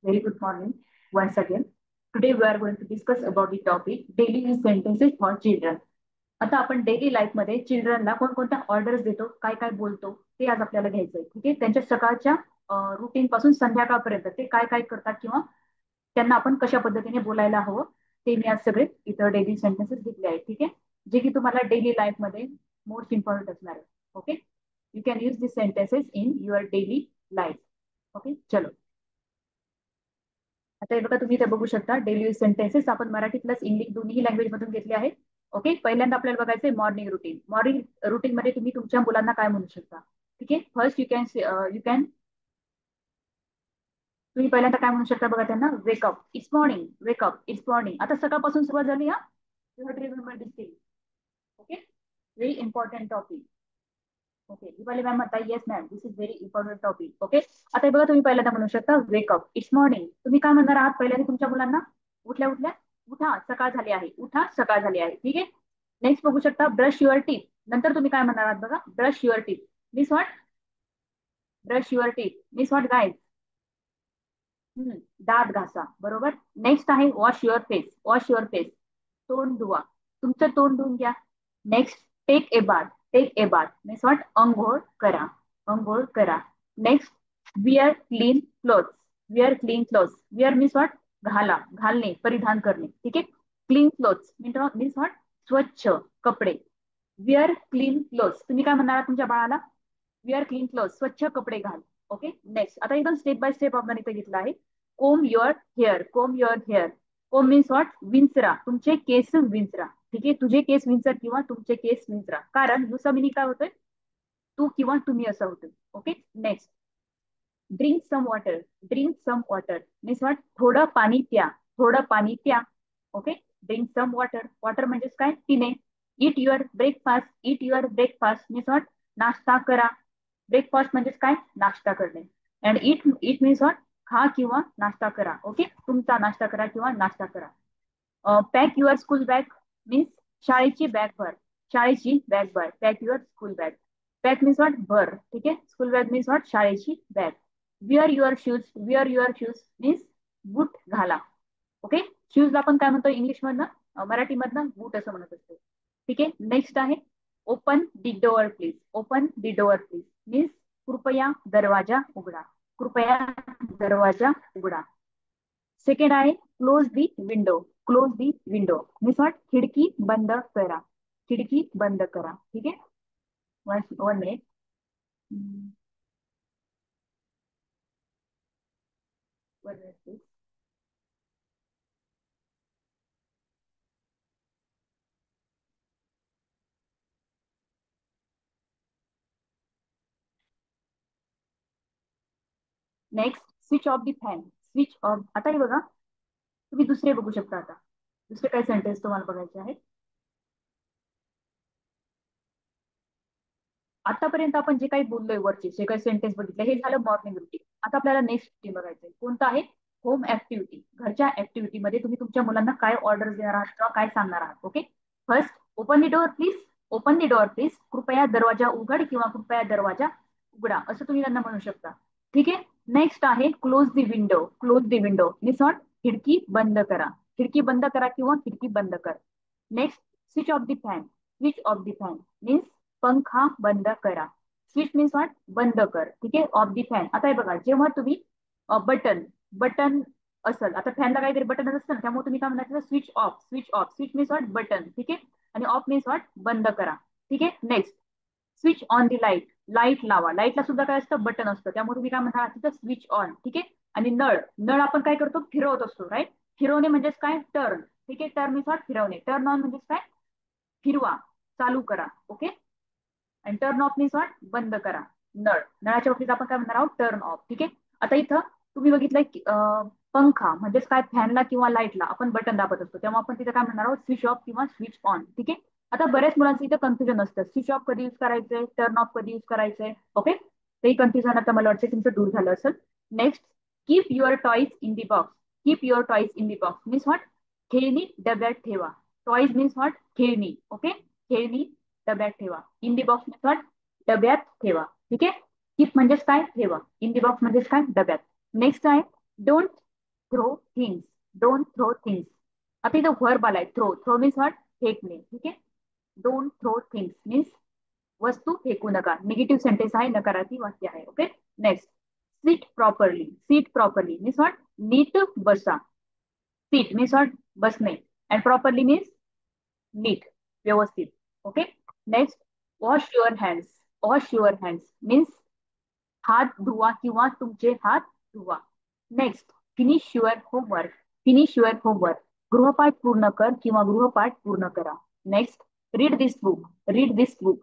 Very good morning once again. Today we are going to discuss about the topic daily use sentences for children. आता आपण daily life मध्ये चिल्ड्रनला कोणकोणत्या orders देतो, काय काय बोलतो ते आज आपल्याला घ्यायचंय. ठीक आहे. त्यांच्या सकाळच्या रुटीन पासून संध्याकाळपर्यंत ते काय काय करतात किंवा त्यांना आपण कशा पद्धतीने बोलायला हवं ते मी आज सगळे इथं डेली सेंटेन्सेस घेतले आहेत. ठीक आहे. जे की तुम्हाला डेली लाईफ मध्ये मोस्ट इम्पॉर्टंट असणार आहे. Okay. You can use this sentences in your daily life. Okay. चलो. आता हे बघा तुम्ही ते बघू शकता डेली यूज सेंटेन्सेस आपण मराठी प्लस इंग्लिश दोन्ही लँग्वेज मधून घेतले आहेत. ओके. पहिल्यांदा आपल्याला बघायचंय मॉर्निंग रुटीन. मॉर्निंग रुटीन मध्ये तुम्ही तुमच्या मुलांना काय म्हणू शकता. ठीक आहे. फर्स्ट यू कॅन तुम्ही पहिल्यांदा काय म्हणू शकता बघा त्यांना wake up it's morning. Wake up it's morning. आता सकाळपासून सुरुवात झाली हा. You have to remember this thing. Okay. Very important topic. Okay. Deepali ma'am म्हणता yes ma'am this is very important topic. Okay. आता हे बघा तुम्ही पहिल्यांदा म्हणू शकता वेकअप इट्स मॉर्निंग. तुम्ही काय म्हणणार आहात पहिल्यांदा तुमच्या मुलांना उठल्या उठल्या उठा सकाळ झाली आहे. उठा सकाळ झाली आहे. ठीक आहे. नेक्स्ट बघू शकता ब्रश युअर टीथ. नंतर तुम्ही काय म्हणणार आहात बघा brush your teeth. Miss what brush your teeth miss what guys. दात घासा. बरोबर. नेक्स्ट आहे wash your face. Wash your face. तोंड धुवा. तुमचं तोंड धुवून घ्या. Next take a bath. Take a bath means what अंघोळ करा. अंघोळ करा. Next wear clean clothes. Wear clean clothes. Wear means what घाला घालणे परिधान करणे. ठीक आहे. क्लीन क्लोथ्स मीन्स व्हॉट स्वच्छ कपडे. Where clean clothes. तुम्ही काय म्हणणार तुमच्या बाळाला विअर क्लीन क्लोथ्स स्वच्छ कपडे घाल. ओके. नेक्स्ट आता एकदम स्टेप बाय स्टेप आपण इथे घेतलं आहे. Comb your hair. Comb your hair. Comb means what विंचरा. तुमचे केस विंचरा. ठीक आहे. तुझे केस विंचर किंवा तुमचे केस विंचरा. कारण दुसरा मिनिंग काय होतोय तू किंवा तुम्ही असं होतं. Okay. Next drink some water. Drink some water means what थोडं पाणी प्या. थोडं पाणी प्या. Okay. Drink some water. Water म्हणजेच काय पिणे. Eat your breakfast. Eat your breakfast means what नाश्ता करा. ब्रेकफास्ट म्हणजेच काय नाश्ता करणे. And eat eat means what खा किंवा नाश्ता करा. ओके. तुमचा नाश्ता करा किंवा नाश्ता करा. Pack your school bag means शाळेची बॅग भर. शाळेची बॅग भर. Pack your school bag. Pack means what भर. ठीक आहे. स्कूल बॅग मीन्स व्हॉट शाळेची bag. Wear your shoes. Wear your shoes means बूट घाला. ओके. शूज आपण काय म्हणतो इंग्लिश मधनं मराठीमधनं बूट असं म्हणत असतो. ठीक आहे. नेक्स्ट आहे open the door please. Open the door please means कृपया दरवाजा उघडा. कृपया दरवाजा उघडा. सेकंड आहे close the window. Close the window means what खिडकी बंद करा. खिडकी बंद करा. ठीक आहे. One one minute. One minute. Next switch of the fan. Switch off. आता हे बघा तुम्ही दुसरे बघू शकता. आता दुसरे काय सेंटेन्स तुम्हाला बघायचे आहेत. आतापर्यंत आपण जे काही बोललोय वरचे जे काही सेंटेन्स बघितले हे झालं मॉर्निंग रुटीन. आता आपल्याला नेक्स्ट रुटीन बघायचंय कोणतं आहे होम ऍक्टिव्हिटी. घरच्या ऍक्टिव्हिटीमध्ये तुम्ही तुमच्या मुलांना काय ऑर्डर देणार आहात किंवा काय सांगणार आहात. Okay. First open the door please. Open the door please कृपया दरवाजा उघड किंवा कृपया दरवाजा उघडा असं तुम्ही त्यांना म्हणू शकता. ठीक आहे. नेक्स्ट आहे close the window. Close the window means what खिडकी बंद करा. खिडकी बंद करा किंवा खिडकी बंद कर. Next switch of the fan. Switch of the fan means पंखा बंद करा. स्विच मीन्स व्हॉट बंद कर. ठीक आहे. Of the fan. आता हे बघा जेव्हा तुम्ही बटन बटन असेल आता फॅनला काहीतरी बटन असतं ना त्यामुळे तुम्ही काय म्हणायचं switch off. Switch off. Switch means what button. ठीक आहे. आणि ऑफ मीन्स व्हॉट बंद करा. ठीक आहे. Next switch on the light. Light लावा. लाईटला सुद्धा काय असतं बटन असतं त्यामुळे तुम्ही काय म्हणता तिथं स्विच ऑन. ठीक आहे. आणि नळ. नळ आपण काय करतो फिरवत असतो राईट. फिरवणे म्हणजेच काय टर्न. ठीक आहे. टर्न मीन्स व्हॉट फिरवणे. टर्न ऑन म्हणजेच काय फिरवा चालू करा. ओके. आणि टर्न ऑफ मीन्स व्हॉट बंद करा. नळ. नळाच्या बाबतीत आपण काय म्हणणार आहोत टर्न ऑफ. ठीक आहे. आता इथं तुम्ही बघितलंय पंखा म्हणजेच काय फॅनला किंवा लाईटला आपण बटन दाबत असतो तेव्हा आपण तिथे काय म्हणणार आहोत स्विच ऑफ किंवा स्विच ऑन. ठीक आहे. आता बऱ्याच मुलांचं इथं कन्फ्युजन असतं स्विच ऑफ कधी यूज करायचंय टर्न ऑफ कधी यूज करायचंय. ओके. ते कन्फ्युजन आता मला वाटतं तुमचं दूर झालं असेल. Next keep your toys in the box. Keep your toys in the box means what खेळणी डब्यात ठेवा. टॉईज मीन्स व्हॉट खेळणी. ओके. खेळणी डब्यात ठेवा. In the box means what डब्यात ठेवा. ठीक आहे. कीप म्हणजेच काय ठेवा. इन दी बॉक्स म्हणजेच काय डब्यात. नेक्स्ट आहे don't throw things, don't throw things. आता इथं व्हर्ब आलाय थ्रो, थ्रो मीन्स व्हॉट, फेकणे. ठीक आहे. डोंट थ्रो थिंग्स मीन्स वस्तू फेकू नका. निगेटिव्ह सेंटेन्स आहे, नकारार्थी वाक्य आहे. Okay. Next, sit properly. Sit properly means what, नीट बसा. सीट मीन्स व्हॉट, बसणे. अँड प्रॉपरली मीन्स नीट, व्यवस्थित. Okay. Next, wash your hands. Wash your hands means हात धुवा किंवा तुमचे हात धुवा. Next, finish your homework. Finish your homework, गृहपाठ पूर्ण कर किंवा गृहपाठ पूर्ण करा. Next, read this book. Read this book,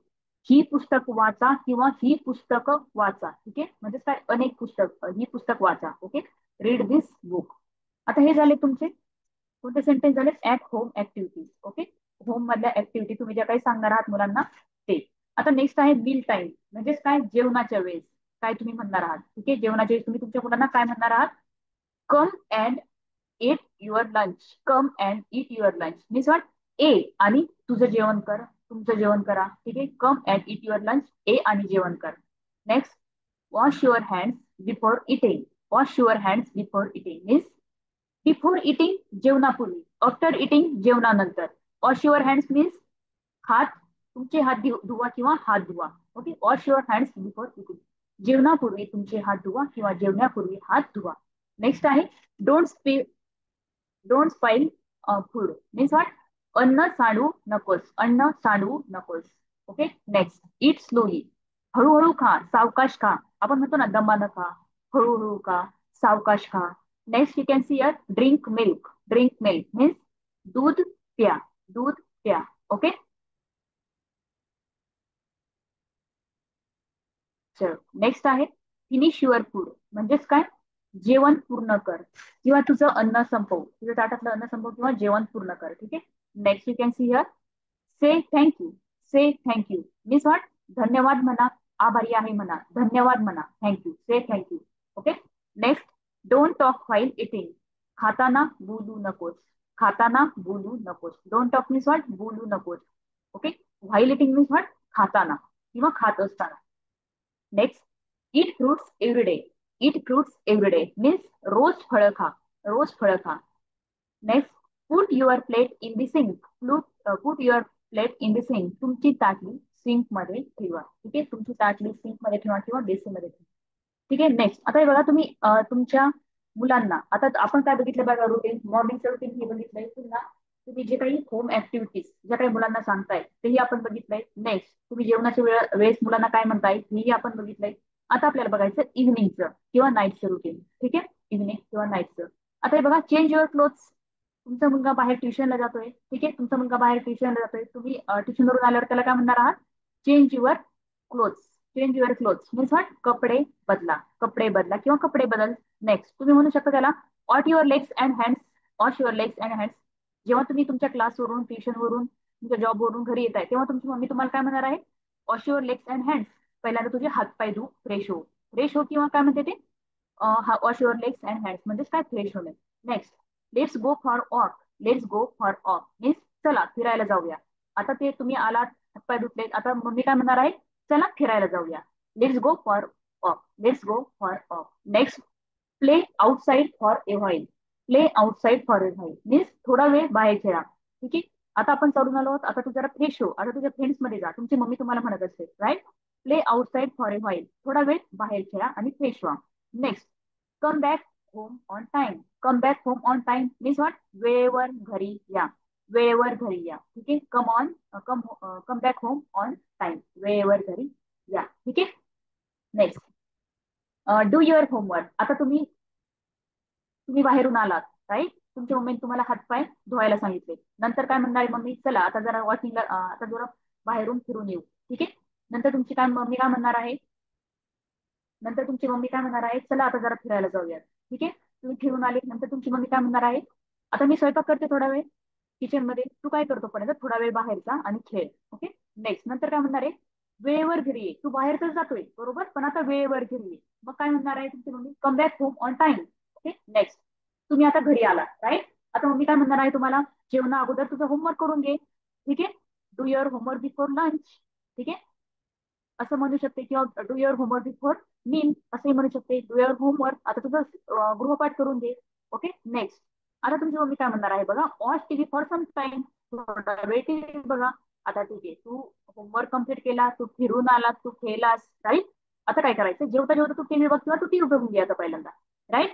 ही पुस्तक वाचा किंवा ही पुस्तक वाचा. ठीक आहे. म्हणजे काय, अनेक पुस्तक, ही पुस्तक वाचा. ओके. Read this book. आता हे झाले तुमचे कोणते सेंटेन्स झाले, at home activities. Okay. Home मधल्या ऍक्टिव्हिटी तुम्ही ज्या काही सांगणार आहात मुलांना ते. आता नेक्स्ट आहे मील टाइम. म्हणजेच काय, जेवणाच्या वेळेस काय तुम्ही म्हणणार आहात. ठीक आहे. जेवणाच्या वेळेस तुम्ही तुमच्या मुलांना काय म्हणणार आहात, come and eat your lunch. Come and eat your lunch means what, ए आणि तुझं जेवण कर, तुमचं जेवण करा. ठीक आहे. Come and eat your lunch, ए आणि जेवण कर. Next, wash your hands before eating. Wash your hands before eating means before eating, जेवणापूर्वी. आफ्टर इटिंग, जेवणानंतर. वॉश युअर हँड्स मीन्स हात, तुमचे हात धुवा किंवा हात धुवा. Okay. Wash your hands before eating, जेवणापूर्वी तुमचे हात धुवा किंवा जेवणापूर्वी हात धुवा. नेक्स्ट आहे डोंट स्पाइल फूड मीन्स व्हॉट, अन्न सांडू नकोस. अन्न सांडू नकोस. ओके. नेक्स्ट, इट स्लोली, हळूहळू खा, सावकाश खा. आपण म्हणतो ना दमानं खा, हळूहळू खा, सावकाश खा. Next, you can see a drink milk. Drink milk means दूध प्या, दूध प्या. ओके. चलो नेक्स्ट आहे फिनिश युअर फूड. म्हणजेच काय, जेवण पूर्ण कर किंवा तुझं अन्न संपव, तुझं ताटातलं अन्न संपव किंवा जेवण पूर्ण कर. ठीक आहे. Next, you can see here say thank you. Say thank you means what, धन्यवाद म्हणा, आभारी आहे म्हणा, धन्यवाद म्हणा, thank you, say thank you. Okay. Next, don't talk while eating. खाताना बोलू नकोस. खाताना बोलू नकोस. डोंट टॉक मीन्स व्हॉट, बोलू नकोस. Okay. While eating means what, खाताना किंवा खात असताना. Next, eat fruits every day. Eat fruits every day means रोज फळं खा, रोज फळं खा. Next, put your plate in the sink. Put your plate in the sink, तुमची ताटली सिंक मध्ये ठेवा. ठीक आहे. तुमची ताटली सिंक मध्ये ठेवा किंवा बेसिन मध्ये ठेवा. ठीक आहे. नेक्स्ट, आता हे बघा तुम्ही तुमच्या मुलांना, आता आपण काय बघितलं बघा, रुटीन, मॉर्निंगचं रुटीन हे बघितलंय. पुन्हा तुम्ही जे काही होम ऍक्टिव्हिटीज ज्या काही मुलांना सांगताय तेही आपण बघितलंय. नेक्स्ट, तुम्ही जेवणाच्या वेळेस मुलांना काय म्हणताय हेही आपण बघितलंय. आता आपल्याला बघायचं इव्हनिंगचं किंवा नाईटचं रुटीन. ठीक आहे. इव्हनिंग किंवा नाईटचं. आता हे बघा, चेंज युअर क्लोथ्स. तुमचा मुलगा बाहेर ट्युशनला जातोय. ठीक आहे. तुमचा मुलगा बाहेर ट्युशनला जातोय. तुम्ही ट्युशनवरून आल्यावर त्याला काय म्हणणार आहात, change your clothes. Change your clothes means what, कपडे बदला, कपडे बदला किंवा कपडे बदल. नेक्स्ट, तुम्ही म्हणू शकता त्याला what your legs and hands. Wash your legs and hands, जेव्हा तुम्ही तुमच्या क्लासवरून, ट्युशनवरून, तुमच्या जॉबवरून घरी येताय तेव्हा तुमची मम्मी तुम्हाला काय म्हणणार आहे, wash your legs and hands. पहिल्यांदा तुझे हात पाय धु, फ्रेश हो. फ्रेश हो किंवा काय म्हणते ते, wash your legs and hands म्हणजेच काय, फ्रेश होणे. Next, let's go for walk. Let's go for walk means चला फिरायला जाऊया. आता ते तुम्ही आलात, हातपाय धुतलेत, आता मम्मी काय म्हणणार आहे, चला फिरायला जाऊया. Let's go for walk. Let's go for walk. Next, play outside for a while. Play outside for a while means थोडा वेळ बाहेर खेळा. ठीक आहे. आता आपण चढून आलो आहोत, आता तू जरा फ्रेश हो, आता तुझ्या फ्रेंड्स मध्ये जा, तुमची मम्मी तुम्हाला म्हणत असते right. Play outside for a while, थोडा वेळ बाहेर खेळा आणि फ्रेश व्हा. Next, come back home on time. Come back home on time means what, वेळेवर घरी या, वेळेवर घरी या. ठीक आहे. Come back home on time, वेळेवर घरी या. ठीक आहे. Next, do your homework. आता तुम्ही तुम्ही बाहेरून आलात राईट, तुमच्या मम्मीने तुम्हाला हातपाय धुवायला सांगितले. नंतर काय म्हणणार आहे मम्मी, चला आता जरा वॉकिंगला, आता जरा बाहेरून फिरून येऊ. ठीक आहे. नंतर तुमची काय मम्मी काय म्हणणार आहे, नंतर तुमची मम्मी काय म्हणणार आहे, चला आता जरा फिरायला जाऊयात. ठीक आहे. तुम्ही फिरून आले, नंतर तुमची मम्मी काय म्हणणार आहे, आता मी स्वयंपाक करते थोडा वेळ किचन मध्ये, तू काय करतो पण थोडा वेळ बाहेर जा आणि खेळ. ओके. नेक्स्ट, नंतर काय म्हणणार आहे, वेळेवर घरी ये. तू बाहेर तर जातोय बरोबर, पण आता वेळेवर घरी ये. मग काय म्हणणार आहे तुमची mummy, come back home on time. Okay. Next, तुम्ही आता घरी आला राईट, आता मम्मी काय म्हणणार आहे तुम्हाला, जेवणा अगोदर तुझं होमवर्क करून घे. ठीक आहे. Do your homework before lunch. ठीक आहे. असं म्हणू शकते किंवा do your homework before meal असंही म्हणू शकते. डू युअर होमवर्क, आता तुझं गृहपाठ करून घे. Okay next. आता तुमची मम्मी काय म्हणणार आहे बघा, watch TV for some time, थोडा वेळ टीव्ही बघा. आता ठीक आहे, तू होमवर्क कम्प्लीट केला, तू फिरून आला, तू खेळलास, राईट. आता काय करायचं, जेवता जेवता तू टीव्ही बघ किंवा तू टीव्ही बघून घे आता पहिल्यांदा, राईट.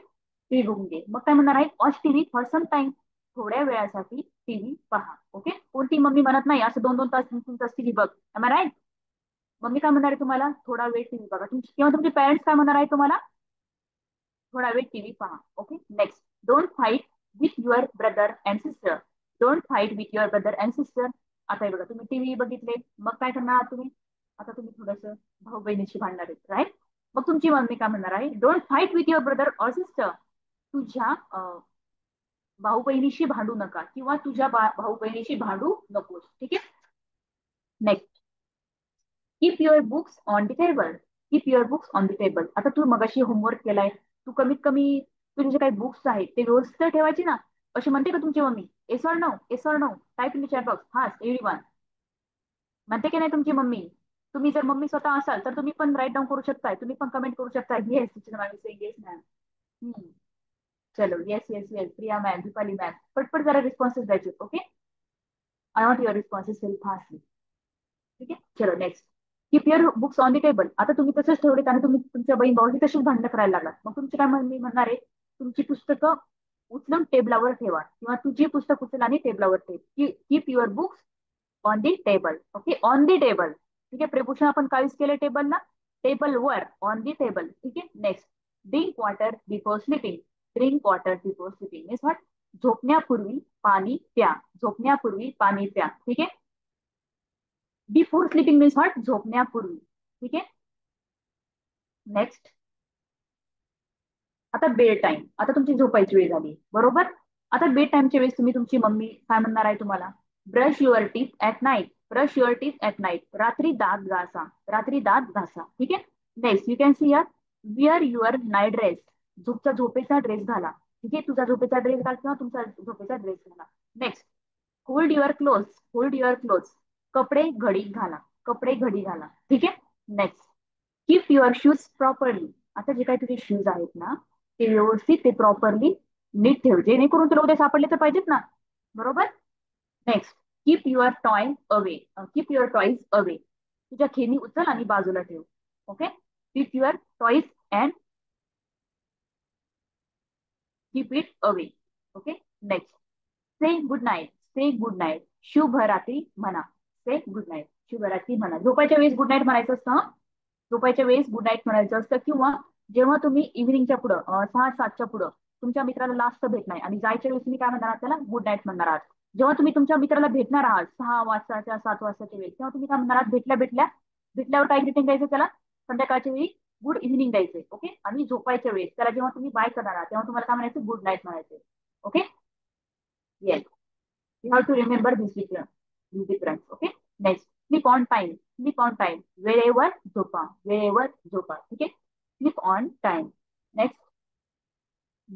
टीव्ही बघून घे. मग काय म्हणणार आहे, watch TV for some time, थोड्या वेळासाठी टीव्ही पहा. ओके, कोणती मम्मी म्हणत नाही असं 2-2 तास 3-3 तास टीव्ही बघ, राईट. मम्मी काय म्हणणार आहे तुम्हाला, थोडा वेळ टीव्ही बघा. तुमची किंवा तुमचे पेरेंट्स काय म्हणणार आहे तुम्हाला, थोडा वेळ टीव्ही पहा. Okay next. Don't fight with your brother and sister. Don't fight with your brother and sister. आता हे बघा, तुम्ही टीव्ही बघितले, मग काय करणार आहात तुम्ही, आता तुम्ही थोडस भाऊ बहिणीशी भांडणार आहेत, राईट. मग तुमची मम्मी काय म्हणणार आहे, don't fight with your brother or sister. तुझ्या भाऊ बहिणीशी भांडू नका किंवा तुझ्या भाऊ बहिणीशी भांडू नकोस. ठीक आहे next. Keep your books on the table. Keep your books on the table. आता तू मगाशी होमवर्क केलाय, तू कमीत कमी तुझे जे काही बुक्स आहेत ते व्यवस्थित तर ठेवायचे ना. अशी म्हणते का तुमची mummy, yes or no, yes or no, type in the chat box, हा एव्हरीवन, म्हणते की नाही तुमची मम्मी. तुम्ही जर मम्मी स्वतः असाल तर तुम्ही पण राईट डाऊन करू शकताय, तुम्ही पण कमेंट करू शकताय, येस टीचर मॅम से येस मॅम. चलो yes yes yes, Priya ma'am, Deepali ma'am, पटपट जरा रिस्पॉन्सेस द्यायचे. Okay, I want your responses very fast. ठीक आहे चलो next. Keep your books on the table. आता तुम्ही तसंच ठेवलेत आणि तुम्ही तुमच्या बहीण भावाची तशीच भांडणं करायला लागलात, मग तुमची काय म्हणणे म्हणणार आहे, तुमची पुस्तकं उचलून टेबलावर ठेवा किंवा तुझी पुस्तक उचल आणि टेबलावर ठेव. Keep your books on the table. Okay on the table. ठीक आहे, प्रिपोशन आपण काय यूज केलं टेबलला, टेबल वर, ऑन दी टेबल. ठीक आहे next. Drink water before sleeping. Drink water before sleeping means what, झोपण्यापूर्वी पाणी प्या. झोपण्यापूर्वी पाणी प्या. ठीक आहे. बिफोर स्लीपिंग मीन्स व्हॉट, झोपण्यापूर्वी. ठीक आहे नेक्स्ट. आता बेड टाइम, आता तुमची झोपायची वेळ झाली बरोबर. आता बेड टाइमच्या वेळेस तुम्ही तुमची मम्मी काय म्हणणार आहे तुम्हाला, brush your teeth at night. Brush your teeth at night, रात्री दात घासा, रात्री दात घासा. ठीक आहे नेक्स्ट. यू कॅन सी यार, विअर युअर नाईट ड्रेस. झोपेचा ड्रेस घाला. ठीक आहे, तुझा झोपेचा ड्रेस घाल किंवा तुमचा झोपेचा ड्रेस घाला. Next. Hold your close. Hold your close, कपडे घडी घाला, कपडे घडी घाला. ठीक आहे next. Keep your shoes properly. आता जे काही तुझे शूज आहेत ना, ते व्यवस्थित ते प्रॉपरली नीट ठेव, जेणेकरून तुला उद्या सापडले तर पाहिजेत ना, बरोबर. Next. Keep your toy away. Keep your toys away. तुझ्या खेळणी उचल आणि बाजूला ठेव. Okay, keep your toys and keep it away. Okay next. Say good night. Say good night, शुभरात्री म्हणा. से गुड नाईट, शुभरात्री म्हणा. झोपायच्या वेळेस गुड नाईट म्हणायचं असतं हं. झोपायच्या वेळेस गुड नाईट म्हणायचं असतं किंवा जेव्हा तुम्ही इव्हिनिंगच्या पुढं 6-7च्या पुढं तुमच्या मित्राला लास्ट भेटणार आणि जायच्या वेळेस तुम्ही काय म्हणणार आहात, त्याला गुड नाईट म्हणणार आहात. जेव्हा तुम्ही तुमच्या मित्राला भेटणार आहात 6 वाजताच्या 7 वाजताच्या वेळेस, तेव्हा तुम्ही काय म्हणणार आहात, भेटल्या भेटल्या भेटल्यावर काय ग्रीटिंग द्यायचं त्याला, संध्याकाळच्या वेळी गुड इव्हिनिंग द्यायचे. ओके, आणि झोपायच्या वेळेस त्याला जेव्हा तुम्ही बाय करणार आहात तेव्हा तुम्हाला काय म्हणायचं, गुड नाईट म्हणायचे. Okay yes, you have to remember this difference. Okay next. Sleep on time. Sleep on time, वेळेवर झोपा, वेळेवर झोपा. ठीक आहे, sleep on time. Next.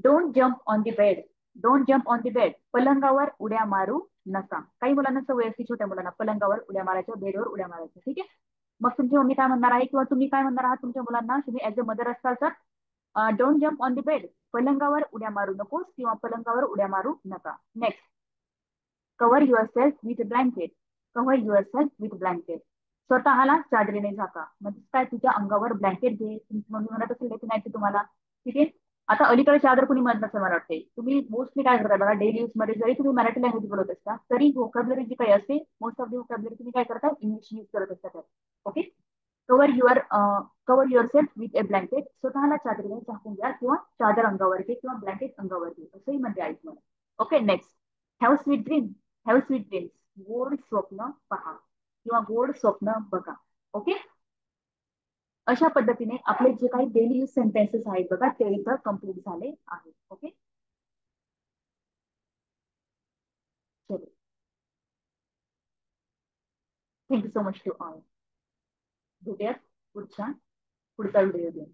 Don't jump on the bed. Don't jump on the bed, पलंगावर उड्या मारू नका. काही मुलांना सवय असते, छोट्या मुलांना पलंगावर उड्या मारायच्या, बेडवर उड्या मारायच्या. ठीक आहे, मग तुमची मम्मी काय म्हणणार आहे किंवा तुम्ही काय म्हणणार आहात तुमच्या मुलांना, तुम्ही ऍज अ मदर असाल तर don't jump on the bed, पलंगावर उड्या मारू नकोस किंवा पलंगावर उड्या मारू नका. Next. Cover your self with blanket. Cover your self with blanket, स्वतःला चादरीने झाका. म्हणजे काय, तुझ्या अंगावर ब्लँकेट घे. तुमची मम्मी म्हणत असेल की नाही ते तुम्हाला. ठीक आहे. आता अलीकडे चादर कुणी म्हणत नसेल मला वाटते. तुम्ही मोस्टली काय करताय बघा, डेली यूज मध्ये जरी तुम्ही मराठी लँग्वेज बोलत असता तरी व्होकॅब्लरी जी काही असते, मोस्ट ऑफ द व्होकॅब्लरी तुम्ही काय करता, इंग्लिश यूज करत असता. Okay, cover your cover your self with A blanket, स्वतःला चादरीने झाकून घ्या किंवा चादर अंगावर घे किंवा ब्लँकेट अंगावर घे असंही म्हणते आई तुम्हाला. Okay next. Have sweet dream. Have sweet dreams, गोड स्वप्न पहा किंवा गोड स्वप्न बघा. ओके, अशा पद्धतीने आपले जे काही डेली यूज सेंटेन्सेस आहेत बघा ते इथं कम्प्लीट झाले आहेत. ओके चलो, thank you so much to all. भेटूयात पुढच्या पुढचा व्हिडिओ घेऊन.